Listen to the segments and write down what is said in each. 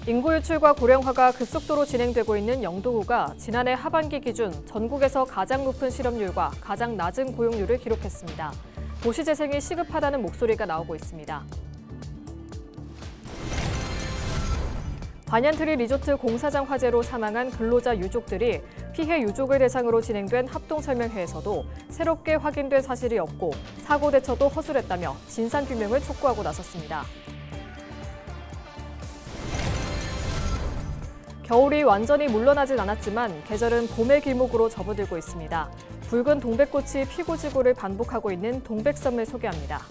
인구 유출과 고령화가 급속도로 진행되고 있는 영도구가 지난해 하반기 기준 전국에서 가장 높은 실업률과 가장 낮은 고용률을 기록했습니다. 도시재생이 시급하다는 목소리가 나오고 있습니다. 반얀트리 리조트 공사장 화재로 사망한 근로자 유족들이 피해 유족을 대상으로 진행된 합동설명회에서도 새롭게 확인된 사실이 없고 사고 대처도 허술했다며 진상규명을 촉구하고 나섰습니다. 겨울이 완전히 물러나진 않았지만 계절은 봄의 길목으로 접어들고 있습니다. 붉은 동백꽃이 피고 지고를 반복하고 있는 동백섬을 소개합니다.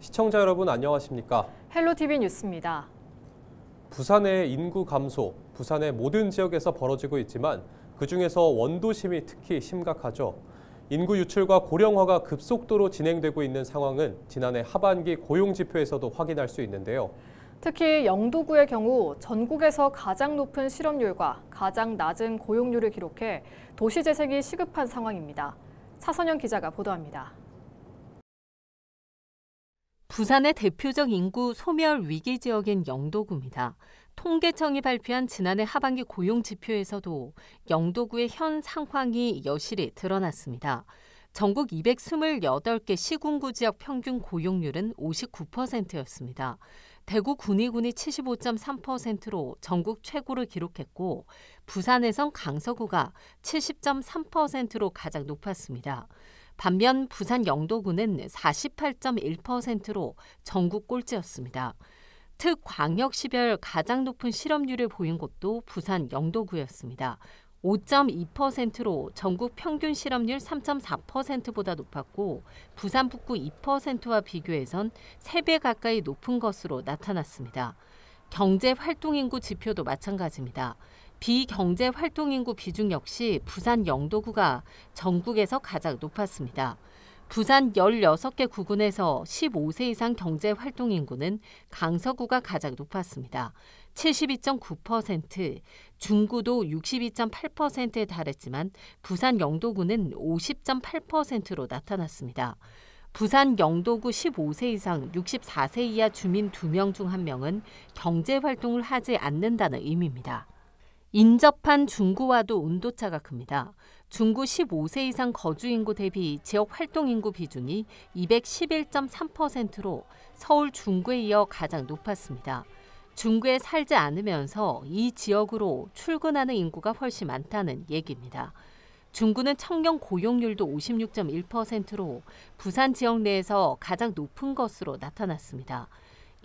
시청자 여러분 안녕하십니까? 헬로티비 뉴스입니다. 부산의 인구 감소, 부산의 모든 지역에서 벌어지고 있지만 그중에서 원도심이 특히 심각하죠. 인구 유출과 고령화가 급속도로 진행되고 있는 상황은 지난해 하반기 고용지표에서도 확인할 수 있는데요. 특히 영도구의 경우 전국에서 가장 높은 실업률과 가장 낮은 고용률을 기록해 도시재생이 시급한 상황입니다. 차선영 기자가 보도합니다. 부산의 대표적 인구 소멸 위기 지역인 영도구입니다. 통계청이 발표한 지난해 하반기 고용 지표에서도 영도구의 현 상황이 여실히 드러났습니다. 전국 228개 시군구 지역 평균 고용률은 59%였습니다. 대구 군위군이 75.3%로 전국 최고를 기록했고 부산에선 강서구가 70.3%로 가장 높았습니다. 반면 부산 영도구는 48.1%로 전국 꼴찌였습니다. 특광역시별 가장 높은 실업률을 보인 곳도 부산 영도구였습니다. 5.2%로 전국 평균 실업률 3.4%보다 높았고 부산 북구 2%와 비교해선 3배 가까이 높은 것으로 나타났습니다. 경제활동인구 지표도 마찬가지입니다. 비경제활동인구 비중 역시 부산 영도구가 전국에서 가장 높았습니다. 부산 16개 구군에서 15세 이상 경제활동인구는 강서구가 가장 높았습니다. 72.9%, 중구도 62.8%에 달했지만 부산 영도구는 50.8%로 나타났습니다. 부산 영도구 15세 이상 64세 이하 주민 2명 중 1명은 경제활동을 하지 않는다는 의미입니다. 인접한 중구와도 온도차가 큽니다. 중구 15세 이상 거주인구 대비 지역 활동인구 비중이 211.3%로 서울 중구에 이어 가장 높았습니다. 중구에 살지 않으면서 이 지역으로 출근하는 인구가 훨씬 많다는 얘기입니다. 중구는 청년 고용률도 56.1%로 부산 지역 내에서 가장 높은 것으로 나타났습니다.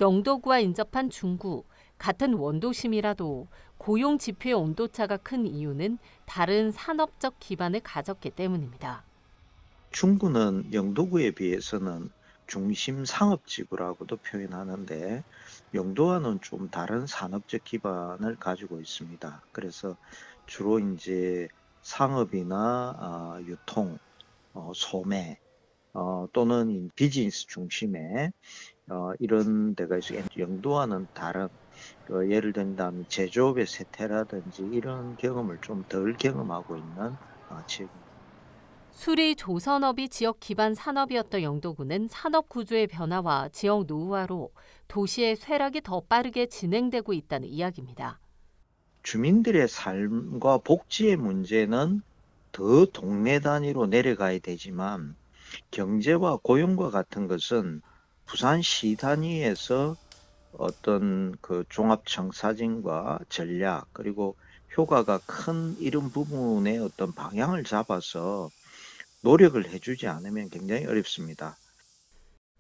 영도구와 인접한 중구, 같은 원도심이라도 고용 지표의 온도차가 큰 이유는 다른 산업적 기반을 가졌기 때문입니다. 중구는 영도구에 비해서는 중심 상업지구라고도 표현하는데 영도와는 좀 다른 산업적 기반을 가지고 있습니다. 그래서 주로 이제 상업이나 유통, 소매 또는 비즈니스 중심의 이런 데가 있어요. 영도와는 다른 예를 든다면 제조업의 쇠퇴라든지 이런 경험을 좀 덜 경험하고 있는 지역입니다. 수리 조선업이 지역 기반 산업이었던 영도구는 산업 구조의 변화와 지역 노후화로 도시의 쇠락이 더 빠르게 진행되고 있다는 이야기입니다. 주민들의 삶과 복지의 문제는 더 동네 단위로 내려가야 되지만 경제와 고용과 같은 것은 부산시 단위에서 어떤 그 종합청사진과 전략 그리고 효과가 큰 이런 부분의 어떤 방향을 잡아서 노력을 해주지 않으면 굉장히 어렵습니다.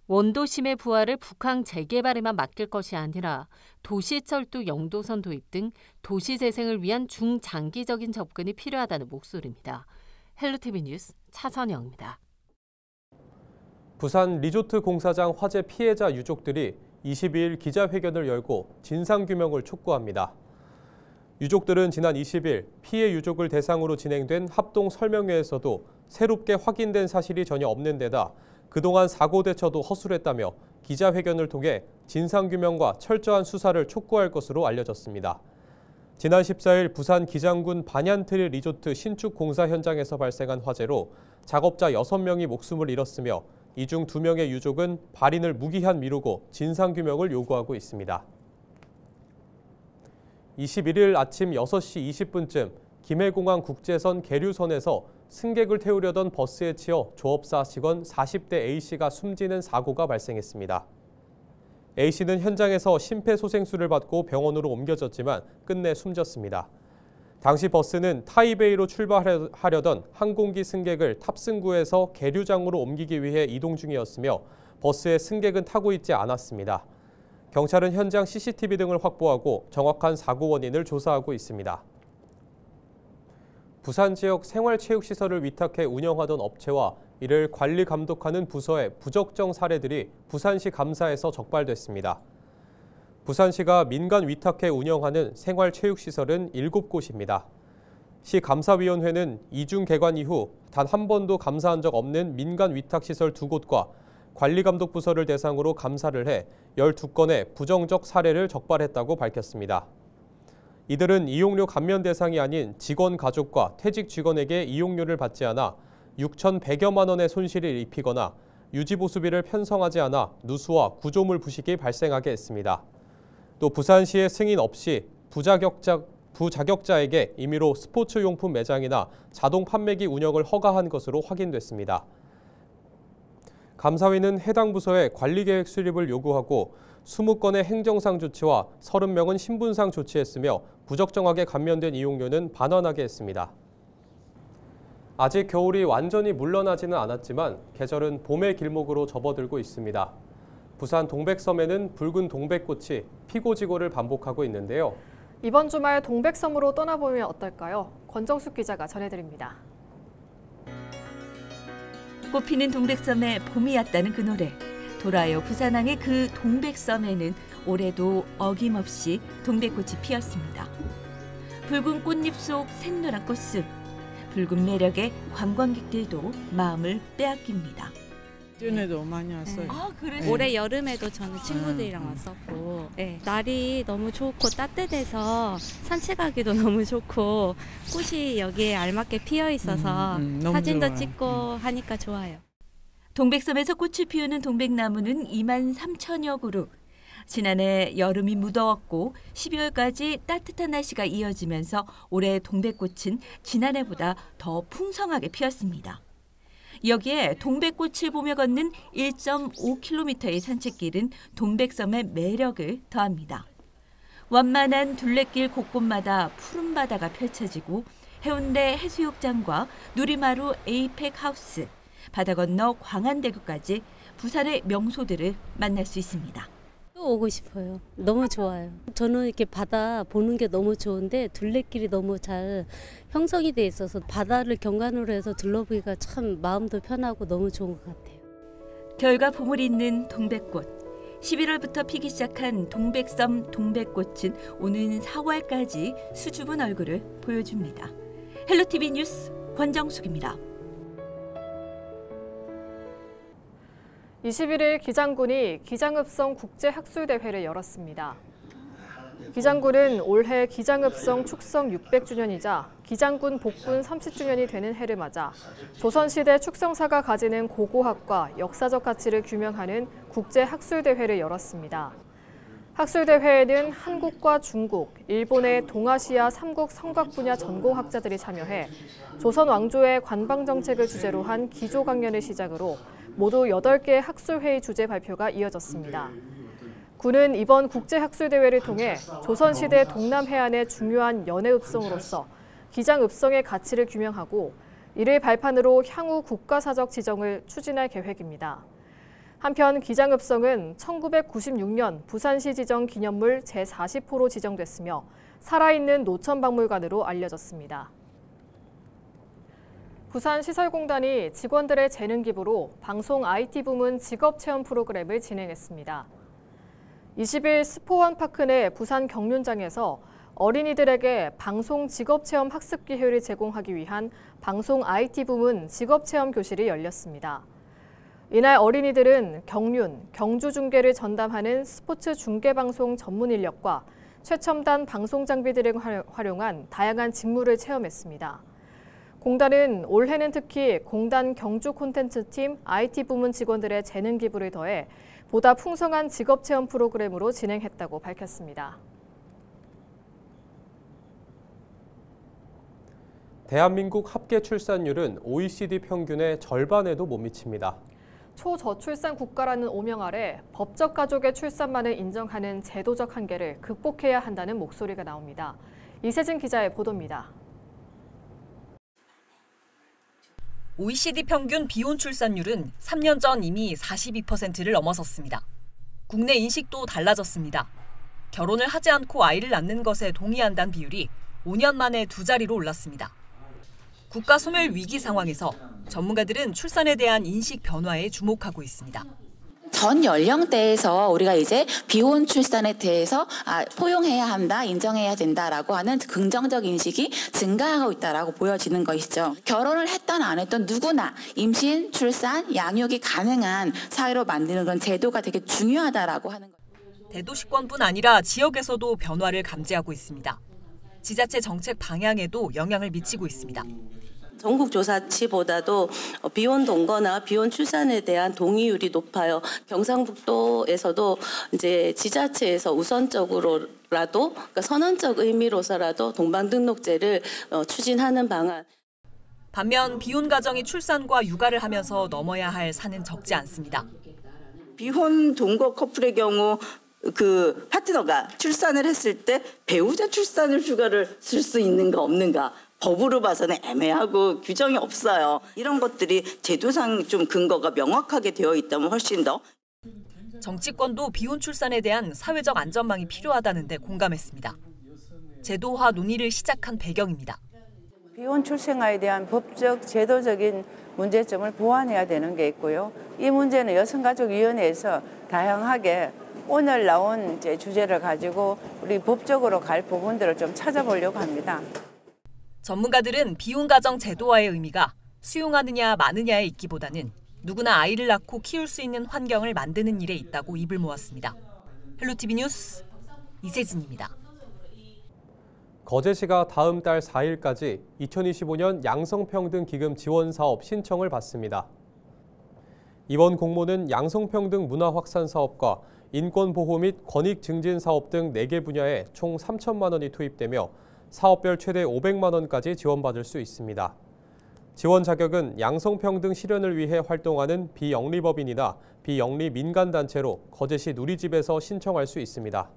원도심의 부활을 북한 재개발에만 맡길 것이 아니라 도시철도 영도선 도입 등 도시재생을 위한 중장기적인 접근이 필요하다는 목소리입니다. 헬로티비 뉴스 차선영입니다. 부산 리조트 공사장 화재 피해자 유족들이 22일 기자회견을 열고 진상규명을 촉구합니다. 유족들은 지난 20일 피해 유족을 대상으로 진행된 합동 설명회에서도 새롭게 확인된 사실이 전혀 없는 데다 그동안 사고 대처도 허술했다며 기자회견을 통해 진상규명과 철저한 수사를 촉구할 것으로 알려졌습니다. 지난 14일 부산 기장군 반얀트리 리조트 신축 공사 현장에서 발생한 화재로 작업자 6명이 목숨을 잃었으며 이 중 2명의 유족은 발인을 무기한 미루고 진상규명을 요구하고 있습니다. 21일 아침 6시 20분쯤 김해공항 국제선 계류선에서 승객을 태우려던 버스에 치여 조업사 직원 40대 A씨가 숨지는 사고가 발생했습니다. A씨는 현장에서 심폐소생술을 받고 병원으로 옮겨졌지만 끝내 숨졌습니다. 당시 버스는 타이베이로 출발하려던 항공기 승객을 탑승구에서 계류장으로 옮기기 위해 이동 중이었으며 버스에 승객은 타고 있지 않았습니다. 경찰은 현장 CCTV 등을 확보하고 정확한 사고 원인을 조사하고 있습니다. 부산 지역 생활체육시설을 위탁해 운영하던 업체와 이를 관리 감독하는 부서의 부적정 사례들이 부산시 감사에서 적발됐습니다. 부산시가 민간 위탁해 운영하는 생활체육시설은 7곳입니다. 시 감사위원회는 이중 개관 이후 단 한 번도 감사한 적 없는 민간 위탁시설 2곳과 관리감독부서를 대상으로 감사를 해 12건의 부정적 사례를 적발했다고 밝혔습니다. 이들은 이용료 감면 대상이 아닌 직원 가족과 퇴직 직원에게 이용료를 받지 않아 6,100여만 원의 손실을 입히거나 유지보수비를 편성하지 않아 누수와 구조물 부식이 발생하게 했습니다. 또 부산시의 승인 없이 부자격자에게 임의로 스포츠용품 매장이나 자동 판매기 운영을 허가한 것으로 확인됐습니다. 감사위는 해당 부서에 관리계획 수립을 요구하고 20건의 행정상 조치와 30명은 신분상 조치했으며 부적정하게 감면된 이용료는 반환하게 했습니다. 아직 겨울이 완전히 물러나지는 않았지만 계절은 봄의 길목으로 접어들고 있습니다. 부산 동백섬에는 붉은 동백꽃이 피고지고를 반복하고 있는데요. 이번 주말 동백섬으로 떠나보면 어떨까요? 권정숙 기자가 전해드립니다. 꽃피는 동백섬에 봄이 왔다는 그 노래. 돌아요 부산항의 그 동백섬에는 올해도 어김없이 동백꽃이 피었습니다. 붉은 꽃잎 속 샛노란 꽃숲. 붉은 매력에 관광객들도 마음을 빼앗깁니다. 전에도 많이 왔어요. 아, 그래요? 올해 여름에도 저는 친구들이랑 왔었고 네, 날이 너무 좋고 따뜻해서 산책하기도 너무 좋고 꽃이 여기에 알맞게 피어 있어서 사진도 좋아요. 찍고 하니까 좋아요. 동백섬에서 꽃을 피우는 동백나무는 23,000여 그루. 지난해 여름이 무더웠고 12월까지 따뜻한 날씨가 이어지면서 올해 동백꽃은 지난해보다 더 풍성하게 피었습니다. 여기에 동백꽃을 보며 걷는 1.5km의 산책길은 동백섬의 매력을 더합니다. 완만한 둘레길 곳곳마다 푸른 바다가 펼쳐지고 해운대 해수욕장과 누리마루 에이펙 하우스, 바다 건너 광안대교까지 부산의 명소들을 만날 수 있습니다. 또 오고 싶어요. 너무 좋아요. 저는 이렇게 바다 보는 게 너무 좋은데 둘레길이 너무 잘 형성이 돼 있어서 바다를 경관으로 해서 둘러보기가 참 마음도 편하고 너무 좋은 것 같아요. 겨울과 봄을 잇는 동백꽃. 11월부터 피기 시작한 동백섬 동백꽃은 오는 4월까지 수줍은 얼굴을 보여줍니다. 헬로티비 뉴스 권정숙입니다. 21일 기장군이 기장읍성 국제학술대회를 열었습니다. 기장군은 올해 기장읍성 축성 600주년이자 기장군 복군 30주년이 되는 해를 맞아 조선시대 축성사가 가지는 고고학과 역사적 가치를 규명하는 국제학술대회를 열었습니다. 학술대회에는 한국과 중국, 일본의 동아시아 3국 성곽 분야 전공학자들이 참여해 조선 왕조의 관방정책을 주제로 한 기조 강연을 시작으로 모두 8개의 학술회의 주제 발표가 이어졌습니다. 군은 이번 국제학술대회를 통해 조선시대 동남해안의 중요한 연해읍성으로서 기장읍성의 가치를 규명하고 이를 발판으로 향후 국가사적 지정을 추진할 계획입니다. 한편 기장읍성은 1996년 부산시 지정 기념물 제40호로 지정됐으며 살아있는 노천박물관으로 알려졌습니다. 부산시설공단이 직원들의 재능 기부로 방송 IT 부문 직업체험 프로그램을 진행했습니다. 20일 스포원파크 내 부산 경륜장에서 어린이들에게 방송 직업체험 학습 기회를 제공하기 위한 방송 IT 부문 직업체험 교실이 열렸습니다. 이날 어린이들은 경륜, 경주 중계를 전담하는 스포츠 중계방송 전문 인력과 최첨단 방송 장비들을 활용한 다양한 직무를 체험했습니다. 공단은 올해는 특히 공단 경주 콘텐츠팀 IT 부문 직원들의 재능 기부를 더해 보다 풍성한 직업체험 프로그램으로 진행했다고 밝혔습니다. 대한민국 합계 출산율은 OECD 평균의 절반에도 못 미칩니다. 초저출산 국가라는 오명 아래 법적 가족의 출산만을 인정하는 제도적 한계를 극복해야 한다는 목소리가 나옵니다. 이세진 기자의 보도입니다. OECD 평균 비혼 출산율은 3년 전 이미 42%를 넘어섰습니다. 국내 인식도 달라졌습니다. 결혼을 하지 않고 아이를 낳는 것에 동의한다는 비율이 5년 만에 2자리로 올랐습니다. 국가 소멸 위기 상황에서 전문가들은 출산에 대한 인식 변화에 주목하고 있습니다. 전 연령대에서 우리가 이제 비혼 출산에 대해서 포용해야 한다, 인정해야 된다라고 하는 긍정적 인식이 증가하고 있다라고 보여지는 것이죠. 결혼을 했던 안 했던 누구나 임신, 출산, 양육이 가능한 사회로 만드는 그런 제도가 되게 중요하다라고 하는 거죠. 대도시권뿐 아니라 지역에서도 변화를 감지하고 있습니다. 지자체 정책 방향에도 영향을 미치고 있습니다. 전국 조사치보다도 비혼 동거나 비혼 출산에 대한 동의율이 높아요. 경상북도에서도 이제 지자체에서 우선적으로라도 그러니까 선언적 의미로서라도 동반등록제를 추진하는 방안. 반면 비혼 가정이 출산과 육아를 하면서 넘어야 할 산은 적지 않습니다. 비혼 동거 커플의 경우 그 파트너가 출산을 했을 때 배우자 출산을 휴가를 쓸 수 있는가 없는가. 법으로 봐서는 애매하고 규정이 없어요. 이런 것들이 제도상 좀 근거가 명확하게 되어 있다면 훨씬 더. 정치권도 비혼 출산에 대한 사회적 안전망이 필요하다는데 공감했습니다. 제도화 논의를 시작한 배경입니다. 비혼 출생아에 대한 법적, 제도적인 문제점을 보완해야 되는 게 있고요. 이 문제는 여성가족위원회에서 다양하게 오늘 나온 주제를 가지고 우리 법적으로 갈 부분들을 좀 찾아보려고 합니다. 전문가들은 비혼 가정 제도화의 의미가 수용하느냐 마느냐에 있기보다는 누구나 아이를 낳고 키울 수 있는 환경을 만드는 일에 있다고 입을 모았습니다. 헬로티비 뉴스 이세진입니다. 거제시가 다음 달 4일까지 2025년 양성평등 기금 지원 사업 신청을 받습니다. 이번 공모는 양성평등 문화 확산 사업과 인권보호 및 권익 증진 사업 등 4개 분야에 총 3천만 원이 투입되며 사업별 최대 500만 원까지 지원받을 수 있습니다. 지원 자격은 양성평등 실현을 위해 활동하는 비영리법인이나 비영리 민간단체로 거제시 누리집에서 신청할 수 있습니다.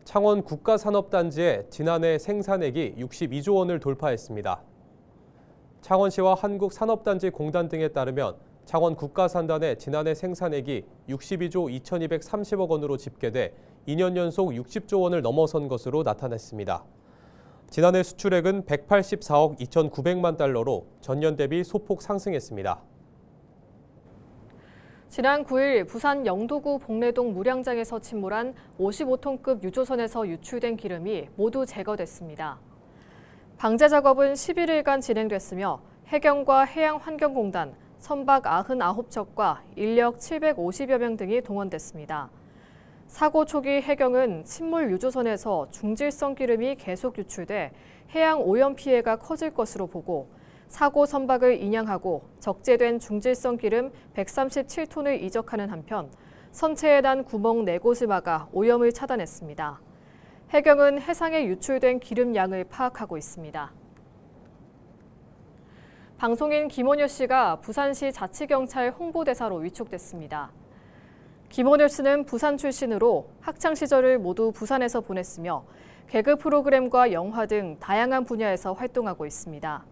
창원 국가산업단지의 지난해 생산액이 62조 원을 돌파했습니다. 창원시와 한국산업단지공단 등에 따르면 창원 국가산단의 지난해 생산액이 62조 2,230억 원으로 집계돼 2년 연속 60조 원을 넘어선 것으로 나타났습니다. 지난해 수출액은 184억 2,900만 달러로 전년 대비 소폭 상승했습니다. 지난 9일 부산 영도구 복례동 무량장에서 침몰한 55톤급 유조선에서 유출된 기름이 모두 제거됐습니다. 방제 작업은 11일간 진행됐으며 해경과 해양환경공단, 선박 99척과 인력 750여 명 등이 동원됐습니다. 사고 초기 해경은 침몰 유조선에서 중질성 기름이 계속 유출돼 해양 오염 피해가 커질 것으로 보고 사고 선박을 인양하고 적재된 중질성 기름 137톤을 이적하는 한편 선체에 난 구멍 4곳을 막아 오염을 차단했습니다. 해경은 해상에 유출된 기름 양을 파악하고 있습니다. 방송인 김원효 씨가 부산시 자치경찰 홍보대사로 위촉됐습니다. 김원효 씨는 부산 출신으로 학창 시절을 모두 부산에서 보냈으며 개그 프로그램과 영화 등 다양한 분야에서 활동하고 있습니다.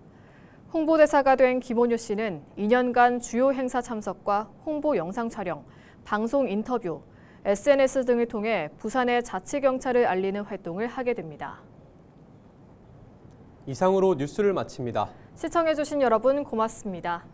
홍보대사가 된 김원효 씨는 2년간 주요 행사 참석과 홍보 영상 촬영, 방송 인터뷰, SNS 등을 통해 부산의 자치경찰을 알리는 활동을 하게 됩니다. 이상으로 뉴스를 마칩니다. 시청해주신 여러분 고맙습니다.